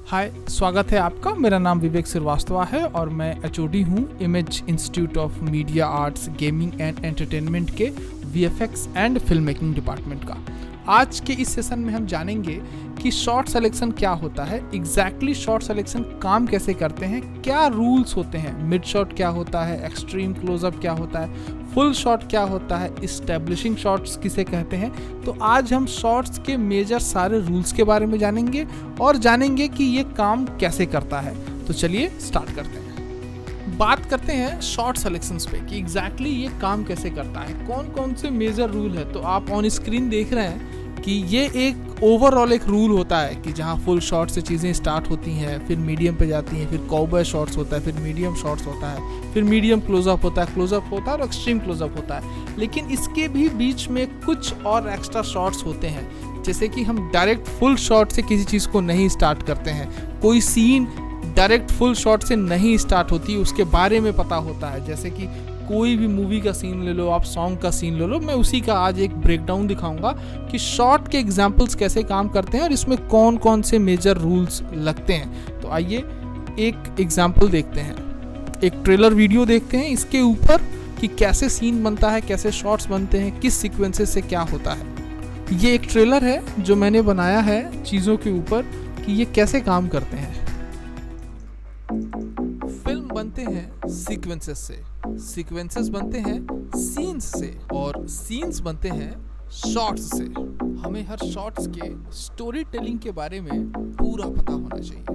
हाय, स्वागत है आपका। मेरा नाम विवेक श्रीवास्तव है और मैं एचओडी हूँ image institute of media arts gaming and entertainment के VFX and film making department का। आज के इस सेशन में हम जानेंगे कि शॉट सिलेक्शन क्या होता है, एग्जैक्टली शॉट सिलेक्शन काम कैसे करते हैं, क्या रूल्स होते हैं, मिड शॉट क्या होता है, एक्सट्रीम क्लोजअप क्या होता है, फुल शॉट क्या होता है, इस्टेब्लिशिंग शॉट्स किसे कहते हैं। तो आज हम शॉट्स के मेजर सारे रूल्स के बारे में जानेंगे और जानेंगे कि ये काम कैसे करता है। तो चलिए स्टार्ट करते हैं। बात करते हैं शॉट सिलेक्शंस पे कि एग्जैक्टली ये काम कैसे करता है, कौन कौन से मेजर रूल है। तो आप ऑन स्क्रीन देख रहे हैं कि ये एक ओवरऑल एक रूल होता है कि जहाँ फुल शॉट से चीज़ें स्टार्ट होती हैं, फिर मीडियम पे जाती हैं, फिर कॉबॉय शॉट्स होता है, फिर मीडियम शॉट्स होता है, फिर मीडियम क्लोजअप होता है और एक्सट्रीम क्लोजअप होता है। लेकिन इसके भी बीच में कुछ और एक्स्ट्रा शॉट्स होते हैं, जैसे कि हम डायरेक्ट फुल शॉट से किसी चीज़ को नहीं स्टार्ट करते हैं। कोई सीन डायरेक्ट फुल शॉट से नहीं स्टार्ट होती, उसके बारे में पता होता है। जैसे कि कोई भी मूवी का सीन ले लो, आप सॉन्ग का सीन ले लो, मैं उसी का आज एक ब्रेकडाउन दिखाऊंगा कि शॉट के एग्जाम्पल्स कैसे काम करते हैं और इसमें कौन कौन से मेजर रूल्स लगते हैं। तो आइए एक एग्जाम्पल देखते हैं, एक ट्रेलर वीडियो देखते हैं इसके ऊपर कि कैसे सीन बनता है, कैसे शॉट्स बनते हैं, किस सीक्वेंसेस से क्या होता है। ये एक ट्रेलर है जो मैंने बनाया है चीज़ों के ऊपर कि ये कैसे काम करते हैं। फिल्म बनते हैं सीक्वेंसेस से, सीक्वेंसेस बनते हैं सीन्स से और सीन्स बनते हैं शॉट्स से। हमें हर शॉट्स के स्टोरी टेलिंग के बारे में पूरा पता होना चाहिए।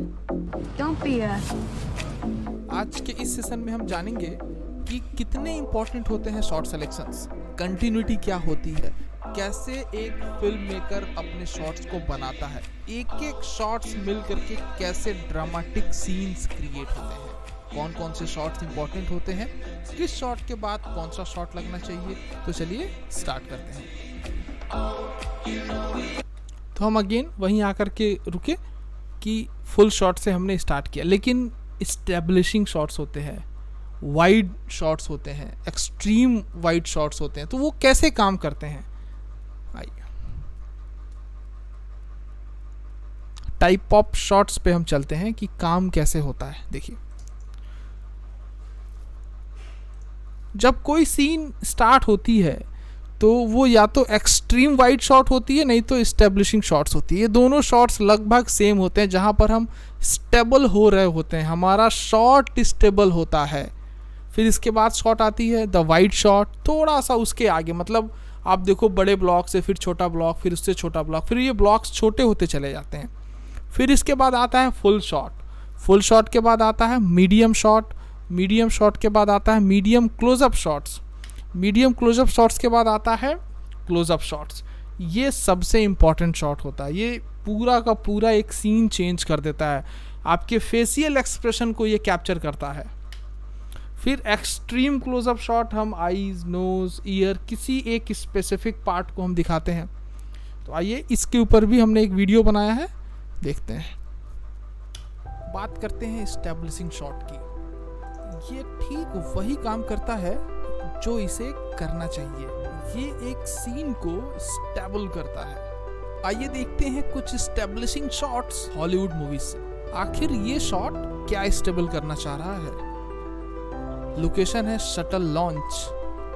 आज के इस सेशन में हम जानेंगे कि कितने इंपॉर्टेंट होते हैं शॉट सिलेक्शंस, कंटिन्यूटी क्या होती है, कैसे एक फिल्म मेकर अपने शॉट्स को बनाता है, एक एक शॉट्स मिल करके कैसे ड्रामेटिक सीन्स क्रिएट होते हैं, कौन कौन से शॉट्स इंपॉर्टेंट होते हैं, किस शॉट के बाद कौन सा शॉट लगना चाहिए। तो चलिए स्टार्ट करते हैं। तो हम अगेन वहीं आकर के रुके कि फुल शॉट से हमने स्टार्ट किया, लेकिन इस्टेब्लिशिंग शॉट्स होते हैं, वाइड शॉट्स होते हैं, एक्सट्रीम वाइड शॉट्स होते हैं। तो वो कैसे काम करते हैं, आइए टाइप ऑफ शॉट्स पे हम चलते हैं कि काम कैसे होता है। देखिए, जब कोई सीन स्टार्ट होती है तो वो या तो एक्सट्रीम वाइड शॉट होती है, नहीं तो इस्टेब्लिशिंग शॉट्स होती है। ये दोनों शॉट्स लगभग सेम होते हैं, जहाँ पर हम स्टेबल हो रहे होते हैं, हमारा शॉट स्टेबल होता है। फिर इसके बाद शॉट आती है द वाइड शॉट, थोड़ा सा उसके आगे, मतलब आप देखो बड़े ब्लॉक से फिर छोटा ब्लॉक, फिर उससे छोटा ब्लॉक, फिर ये ब्लॉक्स छोटे होते चले जाते हैं। फिर इसके बाद आता है फुल शॉट, फुल शॉट के बाद आता है मीडियम शॉट, मीडियम शॉट के बाद आता है medium closeup shots, medium closeup shots के बाद आता है क्लोजअप शॉट्स। ये सबसे इम्पॉर्टेंट शॉट होता है, ये पूरा का पूरा एक सीन चेंज कर देता है, आपके फेशियल एक्सप्रेशन को ये कैप्चर करता है। फिर एक्सट्रीम क्लोजअप शॉट, हम आईज, नोज, ईयर, किसी एक स्पेसिफिक पार्ट को हम दिखाते हैं। तो आइए इसके ऊपर भी हमने एक वीडियो बनाया है, देखते हैं। बात करते हैं एस्टेब्लिशिंग शॉट की। ये ठीक वही काम करता है जो इसे करना चाहिए, ये एक सीन को स्टेबल करता है। आइए देखते हैं कुछ एस्टेब्लिशिंग शॉट्स हॉलीवुड मूवीज से। आखिर ये शॉट क्या स्टेबल करना चाह रहा है। लोकेशन है शटल लॉन्च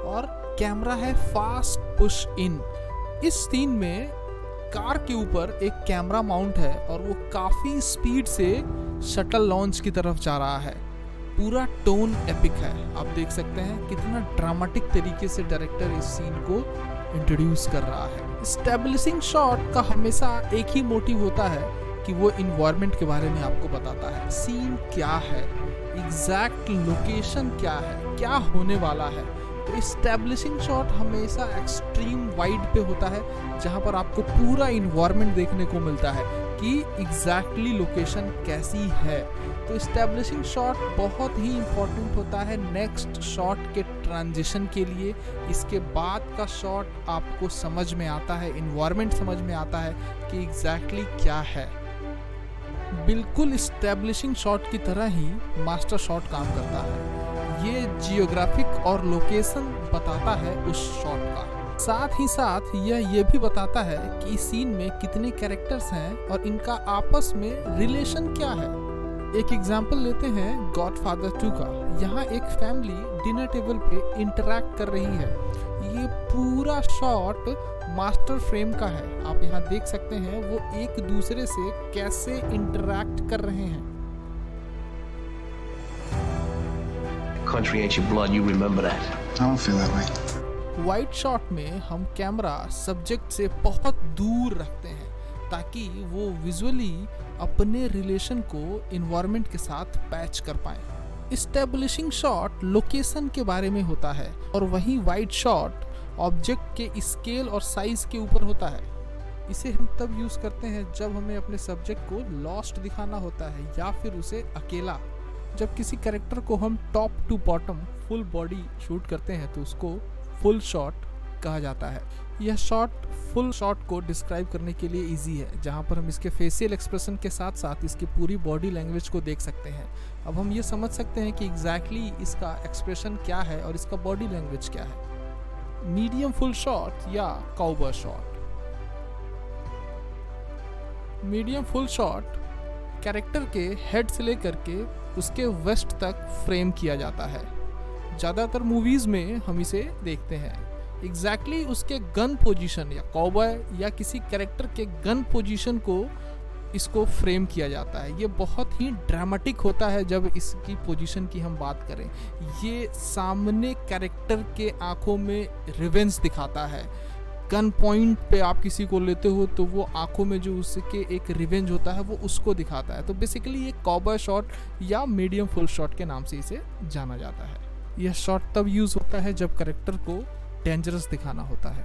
और कैमरा है फास्ट पुश इन। इस सीन में कार के ऊपर एक कैमरा माउंट है और वो काफी स्पीड से शटल लॉन्च की तरफ जा रहा है। पूरा टोन एपिक है, आप देख सकते हैं कितना ड्रामेटिक तरीके से डायरेक्टर इस सीन को इंट्रोड्यूस कर रहा है। एस्टेब्लिशिंग शॉट का हमेशा एक ही मोटिव होता है कि वो इन्वायरमेंट के बारे में आपको बताता है, सीन क्या है, एग्जैक्ट लोकेशन क्या है, क्या होने वाला है। तो एस्टेब्लिशिंग शॉट हमेशा एक्सट्रीम वाइड पे होता है, जहाँ पर आपको पूरा इन्वायरमेंट देखने को मिलता है कि एग्जैक्टली लोकेशन कैसी है। तो एस्टेब्लिशिंग शॉट बहुत ही इम्पोर्टेंट होता है नेक्स्ट शॉट के ट्रांजिशन के लिए। इसके बाद का शॉट आपको समझ में आता है, इन्वायरमेंट समझ में आता है कि एग्जैक्टली क्या है। बिल्कुल एस्टेब्लिशिंग शॉट की तरह ही मास्टर शॉट काम करता है। ये जियोग्राफिक और लोकेशन बताता है उस शॉट का। साथ ही साथ यह ये भी बताता है कि इस सीन में कितने कैरेक्टर्स हैं और इनका आपस में रिलेशन क्या है। एक एग्जाम्पल लेते हैं गॉडफादर 2 का। यहाँ एक फैमिली डिनर टेबल पे इंटरैक्ट कर रही है। ये पूरा शॉट मास्टर फ्रेम का है। आप यहाँ देख सकते हैं वो एक दूसरे से कैसे इंटरैक्ट कर रहे हैं। Country ain't your blood, you remember that. I don't feel that way. Wide shot में हम कैमरा सब्जेक्ट से बहुत दूर रखते हैं ताकि वो विजुअली अपने रिलेशन को इन्वायरमेंट के साथ पैच कर पाए। इस्टेब्लिशिंग शॉट लोकेशन के बारे में होता है और वहीं वाइड शॉट ऑब्जेक्ट के स्केल और साइज के ऊपर होता है। इसे हम तब यूज़ करते हैं जब हमें अपने सब्जेक्ट को लॉस्ट दिखाना होता है या फिर उसे अकेला। जब किसी कैरेक्टर को हम top to bottom full body shoot करते हैं तो उसको फुल शॉट कहा जाता है। यह शॉट फुल शॉट को डिस्क्राइब करने के लिए इजी है, जहां पर हम इसके फेशियल एक्सप्रेशन के साथ साथ इसकी पूरी बॉडी लैंग्वेज को देख सकते हैं। अब हम ये समझ सकते हैं कि एग्जैक्टली इसका एक्सप्रेशन क्या है और इसका बॉडी लैंग्वेज क्या है। मीडियम फुल शॉट या cowboy shot. Medium full shot character के हेड से लेकर के उसके वेस्ट तक फ्रेम किया जाता है। ज़्यादातर मूवीज़ में हम इसे देखते हैं। एग्जैक्टली उसके गन पोजीशन या कॉबॉय या किसी कैरेक्टर के गन पोजीशन को इसको फ्रेम किया जाता है। ये बहुत ही ड्रामेटिक होता है जब इसकी पोजीशन की हम बात करें। ये सामने कैरेक्टर के आंखों में रिवेंज दिखाता है। गन पॉइंट पे आप किसी को लेते हो तो वो आंखों में जो उसके एक रिवेंज होता है वो उसको दिखाता है। तो बेसिकली ये कॉबॉय शॉट या मीडियम फुल शॉट के नाम से इसे जाना जाता है। यह शॉट तब यूज़ होता है जब कैरेक्टर को डेंजरस दिखाना होता है।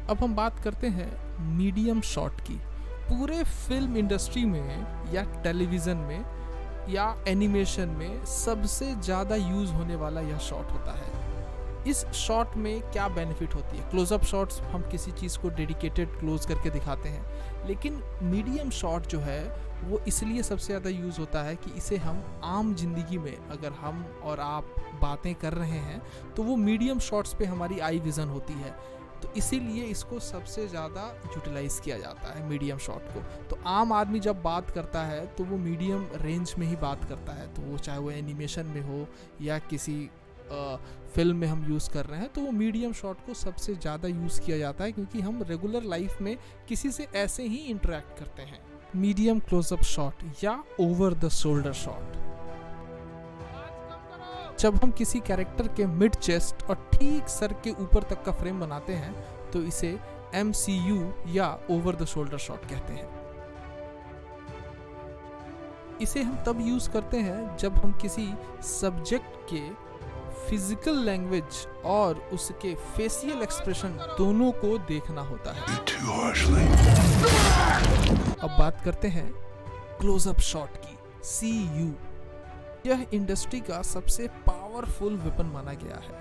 अब हम बात करते हैं मीडियम शॉट की। पूरे फिल्म इंडस्ट्री में या टेलीविज़न में या एनिमेशन में सबसे ज़्यादा यूज़ होने वाला यह शॉट होता है। इस शॉट में क्या बेनिफिट होती है? क्लोजअप शॉट्स हम किसी चीज़ को डेडिकेटेड क्लोज करके दिखाते हैं, लेकिन मीडियम शॉट जो है वो इसलिए सबसे ज़्यादा यूज़ होता है कि इसे हम आम जिंदगी में अगर हम और आप बातें कर रहे हैं तो वो मीडियम शॉट्स पे हमारी आई विज़न होती है। तो इसीलिए इसको सबसे ज़्यादा यूटिलाइज़ किया जाता है मीडियम शॉट को। तो आम आदमी जब बात करता है तो वो मीडियम रेंज में ही बात करता है। तो वो चाहे वो एनिमेशन में हो या किसी फिल्म में हम यूज़ कर रहे हैं तो वो मीडियम शॉट को सबसे ज़्यादा यूज़ किया जाता है, क्योंकि हम रेगुलर लाइफ में किसी से ऐसे ही इंटरेक्ट करते हैं। मीडियम क्लोजअप शॉट या ओवर द शोल्डर शॉट। जब हम किसी कैरेक्टर के मिड चेस्ट और ठीक सर के ऊपर तक का फ्रेम बनाते हैं तो इसे MCU या ओवर द शोल्डर शॉट कहते हैं। इसे हम तब यूज़ करते हैं जब हम किसी सब्जेक्ट के फिजिकल लैंग्वेज और उसके फेशियल एक्सप्रेशन दोनों को देखना होता है। अब बात करते हैं क्लोजअप शॉट की, CU। यह इंडस्ट्री का सबसे पावरफुल वेपन माना गया है।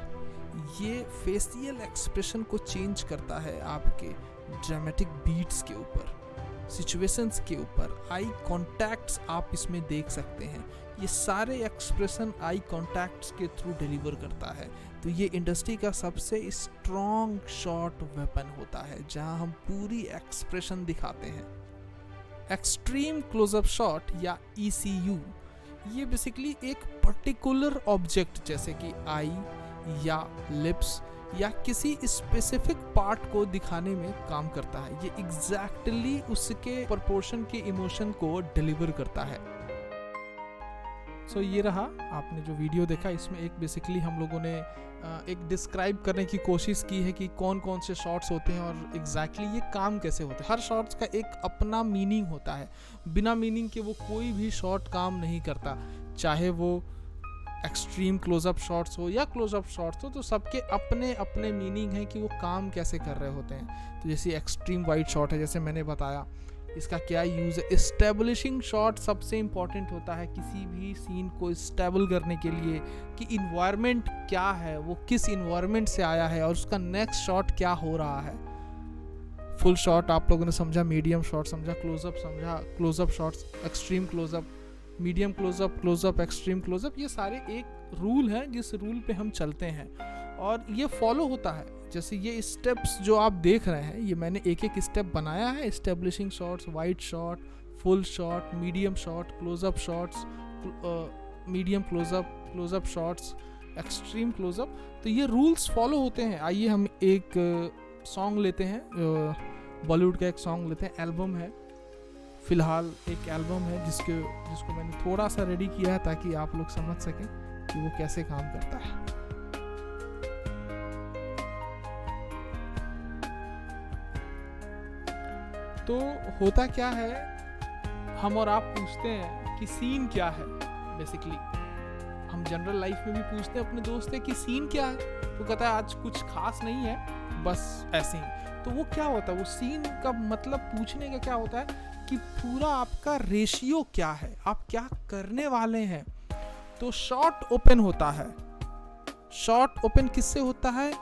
ये फेशियल एक्सप्रेशन को चेंज करता है आपके ड्रामेटिक बीट्स के ऊपर, सिचुएशंस के ऊपर। आई कॉन्टैक्ट्स आप इसमें देख सकते हैं। ये सारे एक्सप्रेशन आई कॉन्टैक्ट्स के थ्रू डिलीवर करता है। तो ये इंडस्ट्री का सबसे स्ट्रॉन्ग शॉट वेपन होता है जहां हम पूरी एक्सप्रेशन दिखाते हैं। एक्सट्रीम क्लोजअप शॉट या ECU, ये बेसिकली एक पर्टिकुलर ऑब्जेक्ट जैसे कि आई या लिप्स या किसी स्पेसिफिक पार्ट को दिखाने में काम करता है। ये एग्जैक्टली उसके प्रोपोर्शन के इमोशन को डिलीवर करता है। सो ये रहा आपने जो वीडियो देखा, इसमें एक बेसिकली हम लोगों ने एक डिस्क्राइब करने की कोशिश की है कि कौन कौन से शॉट्स होते हैं और एग्जैक्टली ये काम कैसे होते हैं। हर शॉट्स का एक अपना मीनिंग होता है। बिना मीनिंग के वो कोई भी शॉट काम नहीं करता, चाहे वो एक्सट्रीम क्लोजअप शॉट्स हो या क्लोजअप शॉट्स हो। तो सबके अपने अपने मीनिंग है कि वो काम कैसे कर रहे होते हैं। तो जैसे एक्सट्रीम वाइड शॉट है, जैसे मैंने बताया, इसका क्या यूज़ है। एस्टेब्लिशिंग शॉट सबसे इम्पॉर्टेंट होता है किसी भी सीन को स्टेबल करने के लिए कि इन्वायरमेंट क्या है, वो किस इन्वायरमेंट से आया है और उसका नेक्स्ट शॉट क्या हो रहा है। फुल शॉट आप लोगों ने समझा, मीडियम शॉट समझा, क्लोजअप समझा, closeup shots, extreme closeup, medium closeup, closeup, extreme closeup. ये सारे एक रूल है जिस रूल पे हम चलते हैं और ये फॉलो होता है। जैसे ये स्टेप्स जो आप देख रहे हैं, ये मैंने एक एक स्टेप बनाया है। Establishing shots, wide shot, full shot, medium shot, closeup shots, medium closeup shots, extreme closeup. तो ये रूल्स फॉलो होते हैं। आइए हम एक सॉन्ग लेते हैं, बॉलीवुड का एक सॉन्ग लेते हैं, एल्बम है, फिलहाल एक एल्बम है जिसको मैंने थोड़ा सा रेडी किया है ताकि आप लोग समझ सकें कि वो कैसे काम करता है। तो होता क्या है, हम और आप पूछते हैं कि सीन क्या है। बेसिकली हम जनरल लाइफ में भी पूछते हैं अपने दोस्त से कि सीन क्या है, तो कहता है आज कुछ खास नहीं है, बस ऐसे ही। तो वो क्या होता है, वो सीन का मतलब पूछने का क्या होता है कि पूरा आपका रेशियो क्या है, आप क्या करने वाले हैं। तो शॉट ओपन होता है। शॉट ओपन किससे होता है?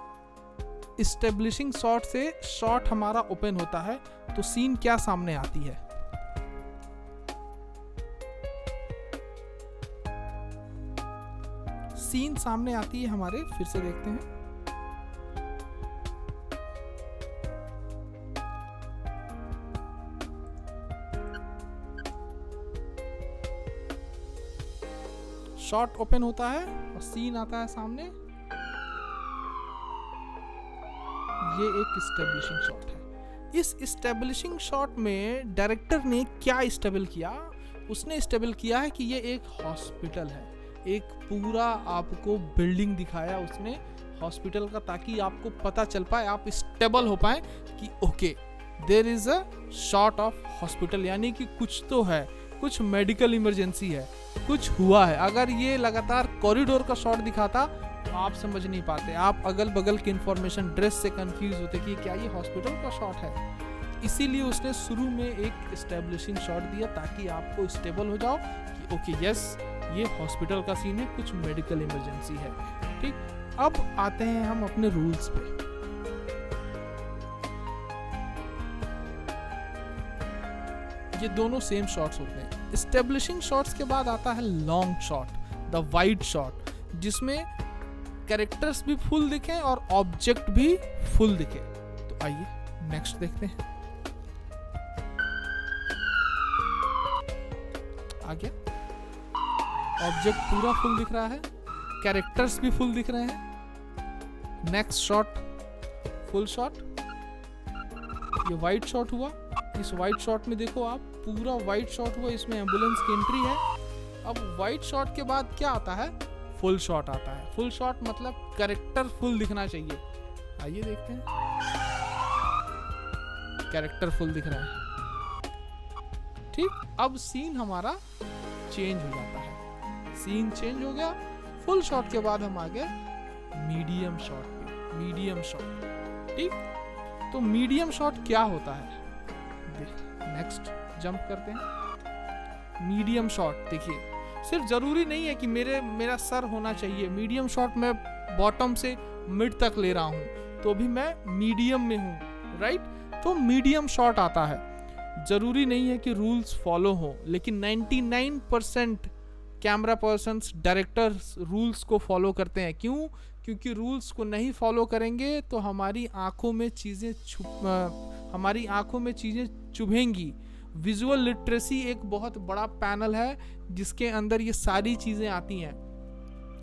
इस्टेब्लिशिंग शॉट से शॉट हमारा ओपन होता है। तो सीन क्या सामने आती है? सीन सामने आती है हमारे, फिर से देखते हैं। शॉट ओपन होता है और सीन आता है सामने। ये एक इस्टेब्लिशिंग शॉट है। इस इस्टेब्लिशिंग शॉट में डायरेक्टर ने क्या इस्टेबल किया? उसने इस्टेबल किया है कि ये एक हॉस्पिटल है। एक पूरा आपको बिल्डिंग दिखाया उसने हॉस्पिटल का, ताकि आपको पता चल पाए, आप स्टेबल हो पाए कि okay there is a shot of hospital, यानी कि कुछ तो है, कुछ मेडिकल इमरजेंसी है, कुछ हुआ है। अगर ये लगातार कॉरिडोर का शॉट दिखाता तो आप समझ नहीं पाते, आप अगल बगल की इंफॉर्मेशन, ड्रेस से कंफ्यूज होते कि क्या ये हॉस्पिटल का शॉट है। इसीलिए उसने शुरू में एक एस्टेब्लिशिंग शॉट दिया ताकि आपको स्टेबल हो जाओ कि ओके यस ये हॉस्पिटल का सीन है, कुछ मेडिकल इमरजेंसी है। ठीक, अब आते हैं हम अपने रूल्स पे। ये दोनों सेम शॉट्स होते हैं। एस्टेब्लिशिंग शॉट्स के बाद आता है long shot, the wide shot, जिसमें कैरेक्टर्स भी फुल दिखे और ऑब्जेक्ट भी फुल दिखे। तो आइए नेक्स्ट देखते हैं। आ गया, ऑब्जेक्ट पूरा फुल दिख रहा है, कैरेक्टर्स भी फुल दिख रहे हैं। नेक्स्ट शॉट फुल शॉट, ये वाइड शॉट हुआ। इस वाइड शॉट में देखो आप, पूरा वाइड शॉट हुआ, इसमें एम्बुलेंस की एंट्री है। अब वाइड शॉट के बाद क्या आता है? फुल शॉट आता है। फुल शॉट मतलब कैरेक्टर फुल दिखना चाहिए। आइए देखते हैं, कैरेक्टर फुल दिख रहा है। ठीक, अब सीन हमारा चेंज हो जाता है। सीन चेंज हो गया। फुल शॉट के बाद हम आ गए मीडियम शॉट पे। मीडियम शॉट, ठीक, तो मीडियम शॉट क्या होता है? नेक्स्ट जंप करते हैं। मीडियम शॉट देखिए, सिर्फ जरूरी नहीं है कि मेरा सर होना चाहिए। मीडियम शॉट में बॉटम से मिड तक ले रहा हूं तो भी मैं मीडियम में हूं, राइट? तो मीडियम शॉट आता है। जरूरी नहीं है कि रूल्स फॉलो हो, लेकिन 99% कैमरा पर्सन्स, डायरेक्टर्स रूल्स को फॉलो करते हैं। क्यों? क्योंकि रूल्स को नहीं फॉलो करेंगे तो हमारी आंखों में चीज़ें चुभेंगी। विजुअल लिटरेसी एक बहुत बड़ा पैनल है जिसके अंदर ये सारी चीज़ें आती हैं।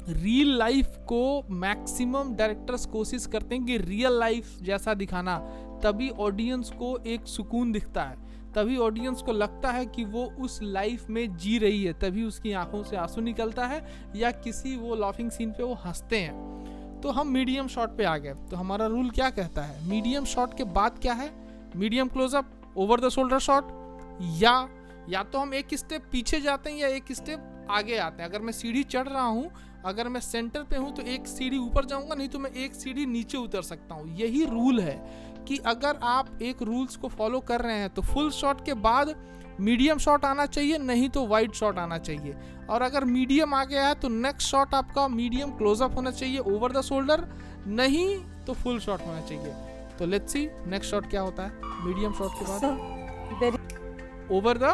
रियल लाइफ को मैक्सिमम डायरेक्टर्स कोशिश करते हैं कि रियल लाइफ जैसा दिखाना, तभी ऑडियंस को एक सुकून दिखता है, तभी ऑडियंस को लगता है कि वो उस लाइफ में जी रही है, तभी उसकी आंखों से आंसू निकलता है या किसी वो लाफिंग सीन पे वो हंसते हैं। तो हम मीडियम शॉट पे आ गए। तो हमारा रूल क्या कहता है? मीडियम शॉट के बाद क्या है? Medium closeup, over the shoulder shot, या तो हम एक स्टेप पीछे जाते हैं या एक स्टेप आगे आते हैं। अगर मैं सीढ़ी चढ़ रहा हूँ, अगर मैं सेंटर पे हूँ तो एक सीढ़ी ऊपर जाऊंगा, नहीं तो मैं एक सीढ़ी नीचे उतर सकता हूँ। यही रूल है कि अगर आप एक रूल्स को फॉलो कर रहे हैं तो फुल शॉट के बाद मीडियम शॉट आना चाहिए, नहीं तो वाइड शॉट आना चाहिए। और अगर मीडियम आ गया है तो नेक्स्ट शॉट आपका मीडियम क्लोजअप होना चाहिए, ओवर द शोल्डर, नहीं तो फुल शॉट होना चाहिए। तो लेट्स सी नेक्स्ट शॉट क्या होता है। मीडियम शॉट के बाद ओवर द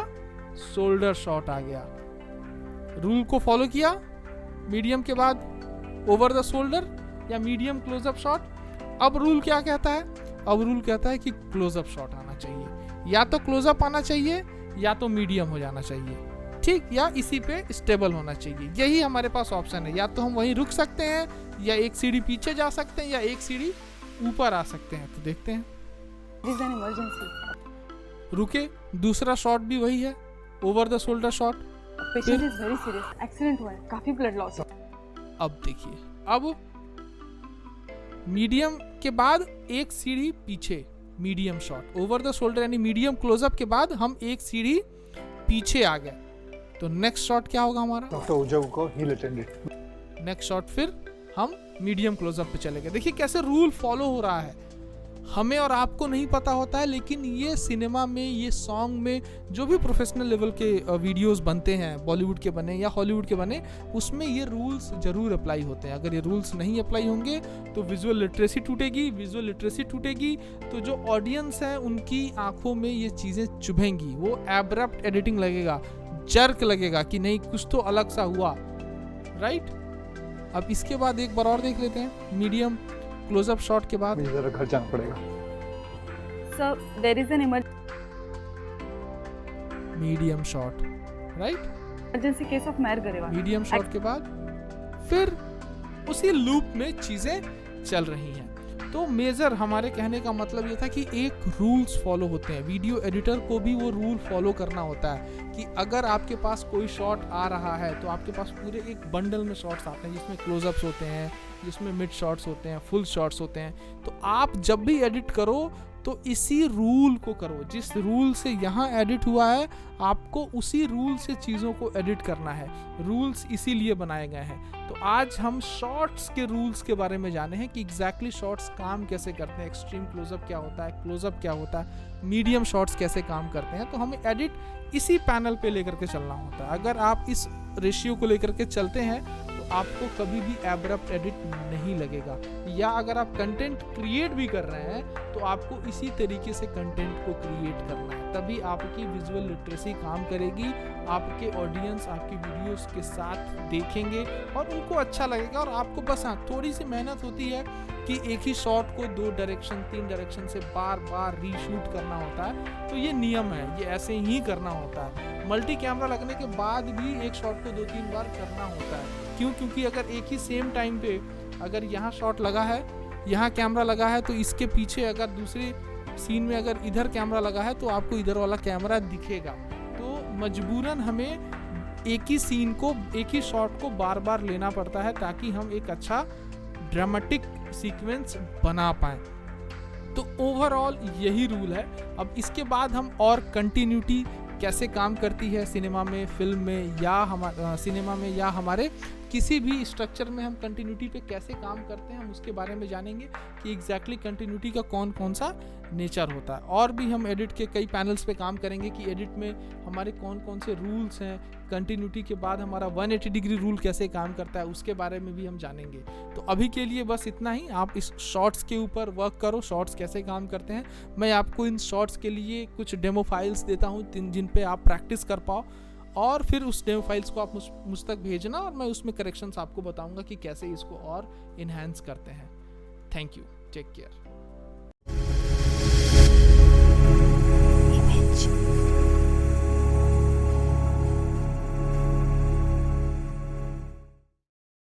शोल्डर शॉट आ गया। रूल को फॉलो किया, मीडियम के बाद ओवर द शोल्डर, या मीडियम क्लोजअप शॉट। अब रूल क्या कहता है? अब रूल कहता है कि क्लोजअप शॉट आना चाहिए, या तो क्लोजअप आना चाहिए या तो मीडियम हो जाना चाहिए, ठीक, या इसी पे स्टेबल होना चाहिए। यही हमारे पास ऑप्शन है, या तो हम वहीं रुक सकते हैं, या एक सीढ़ी पीछे जा सकते हैं, या एक सीढ़ी ऊपर आ सकते हैं। तो देखते हैं। रुके, दूसरा शॉट भी वही है, over the shoulder shot. Patient is very serious, accident हुआ है, काफी ब्लड लॉस है। अब देखिए, अब मीडियम के बाद एक सीढ़ी पीछे, medium shot, over the shoulder यानी मीडियम क्लोजअप के बाद हम एक सीढ़ी पीछे आ गए। तो नेक्स्ट शॉट क्या होगा हमारा? डॉक्टर ओझा को हील अटेंडेड। नेक्स्ट शॉट फिर हम मीडियम क्लोजअप पे चले गए। देखिए कैसे रूल फॉलो हो रहा है, हमें और आपको नहीं पता होता है, लेकिन ये सिनेमा में, ये सॉन्ग में, जो भी प्रोफेशनल लेवल के वीडियोस बनते हैं, बॉलीवुड के बने या हॉलीवुड के बने, उसमें ये रूल्स जरूर अप्लाई होते हैं। अगर ये रूल्स नहीं अप्लाई होंगे तो विजुअल लिटरेसी टूटेगी, विजुअल लिटरेसी टूटेगी तो जो ऑडियंस है उनकी आंखों में ये चीज़ें चुभेंगी, वो एब्रप्ट एडिटिंग लगेगा, जर्क लगेगा कि नहीं कुछ तो अलग सा हुआ, राइट। अब इसके बाद एक बार और देख लेते हैं, मीडियम क्लोजअप शॉट के बाद। मुझे जरा घर जाना पड़ेगा। Sir there is an medium shot, right, emergency case of mayor Grewal. Medium shot के बाद फिर उसी लूप में चीजें चल रही हैं। तो मेजर हमारे कहने का मतलब ये था कि एक रूल्स फॉलो होते हैं, वीडियो एडिटर को भी वो रूल फॉलो करना होता है कि अगर आपके पास कोई शॉट आ रहा है तो आपके पास पूरे एक बंडल में शॉट्स आते हैं, जिसमें क्लोजअप्स होते हैं, जिसमें मिड शॉट्स होते हैं, फुल शॉट्स होते हैं। तो आप जब भी एडिट करो तो इसी रूल को करो, जिस रूल से यहाँ एडिट हुआ है आपको उसी रूल से चीज़ों को एडिट करना है। रूल्स इसीलिए बनाए गए हैं। तो आज हम शॉर्ट्स के रूल्स के बारे में जाने हैं कि एग्जैक्टली शॉर्ट्स काम कैसे करते हैं, एक्सट्रीम क्लोजअप क्या होता है, क्लोजअप क्या होता है, मीडियम शॉट्स कैसे काम करते हैं। तो हमें एडिट इसी पैनल पे लेकर के चलना होता है। अगर आप इस रेशियो को लेकर के चलते हैं तो आपको कभी भी एब्रप्ट एडिट नहीं लगेगा, या अगर आप कंटेंट क्रिएट भी कर रहे हैं तो आपको इसी तरीके से कंटेंट को क्रिएट करना है, तभी आपकी विजुअल लिटरेसी काम करेगी, आपके ऑडियंस आपकी वीडियोस के साथ देखेंगे और उनको अच्छा लगेगा। और आपको बस हाँ थोड़ी सी मेहनत होती है कि एक ही शॉट को 2 डायरेक्शन 3 डायरेक्शन से बार बार रीशूट करना होता है। तो ये नियम है, ये ऐसे ही करना होता है। मल्टी कैमरा लगने के बाद भी एक शॉट को 2-3 बार करना होता है। क्यों? क्योंकि अगर एक ही सेम टाइम पे अगर यहाँ शॉट लगा है, यहाँ कैमरा लगा है, तो इसके पीछे अगर दूसरे सीन में अगर इधर कैमरा लगा है तो आपको इधर वाला कैमरा दिखेगा। तो मजबूरन हमें एक ही सीन को, एक ही शॉट को बार बार लेना पड़ता है ताकि हम एक अच्छा ड्रामेटिक सीक्वेंस बना पाएं। तो ओवरऑल यही रूल है। अब इसके बाद हम और कंटिन्यूटी कैसे काम करती है सिनेमा में, फिल्म में, या सिनेमा में या हमारे किसी भी स्ट्रक्चर में हम कंटिन्यूटी पे कैसे काम करते हैं, हम उसके बारे में जानेंगे कि एग्जैक्टली कंटिन्यूटी का कौन कौन सा नेचर होता है। और भी हम एडिट के कई पैनल्स पे काम करेंगे कि एडिट में हमारे कौन कौन से रूल्स हैं, कंटिन्यूटी के बाद हमारा 180 डिग्री रूल कैसे काम करता है उसके बारे में भी हम जानेंगे। तो अभी के लिए बस इतना ही। आप इस शॉर्ट्स के ऊपर वर्क करो, शॉर्ट्स कैसे काम करते हैं। मैं आपको इन शॉर्ट्स के लिए कुछ डेमो फाइल्स देता हूँ जिन पे आप प्रैक्टिस कर पाओ, और फिर उस डेमो फाइल्स को आप मुझ तक भेजना और मैं उसमें करेक्शंस आपको बताऊंगा कि कैसे इसको और इन्हांस करते हैं। Thank you, take care.